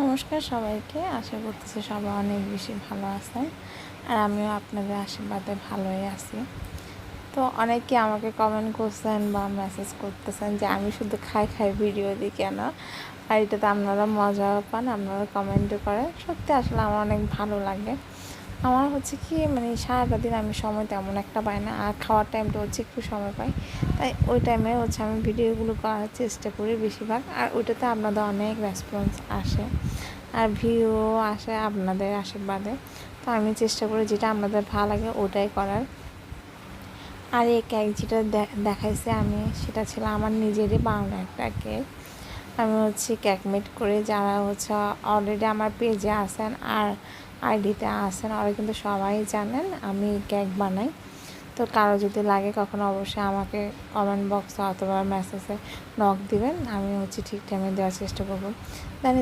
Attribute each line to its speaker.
Speaker 1: নমস্কার সবাইকে, আশা করতেছি সবাই অনেক বেশি ভালো আছেন আর আমিও আপনাদের আশীর্বাদে ভালোই আছি। তো অনেকে আমাকে কমেন্ট করছেন বা মেসেজ করতেছেন যে আমি শুধু খাই খাই ভিডিও দিই কেন, আর এটাতে আপনারা মজাও পান, আপনারা কমেন্টও করেন। সত্যি আসলে আমার অনেক ভালো লাগে। আমার হচ্ছে কি সারাটা দিন আমি সময় তেমন একটা পাই না, আর খাওয়ার টাইমটা হচ্ছে একটু সময় পাই, তাই ওই টাইমে হচ্ছে আমি ভিডিওগুলো করার চেষ্টা করি বেশিরভাগ, আর ওইটাতে আপনাদের অনেক রেসপন্স আসে আর ভিউ আসে আপনাদের আশীর্বাদে। তো আমি চেষ্টা করি যেটা আপনাদের ভালো লাগে ওটাই করার। আর এই কেক যেটা দেখাইছে আমি, সেটা ছিল আমার নিজেরই বানানো একটা কেক। আমি হচ্ছে কেক মেড করে, যারা হচ্ছে অলরেডি আমার পেজে আছেন আর আইডিতে আছেন, ওরা কিন্তু সবাই জানেন আমি কেক বানাই। তো কারো যদি লাগে কখনো অবশ্যই আমাকে কমেন্ট বক্সে অথবা মেসেজে নক দিবেন, আমি হচ্ছে ঠিক টাইমে দেওয়ার চেষ্টা করবো।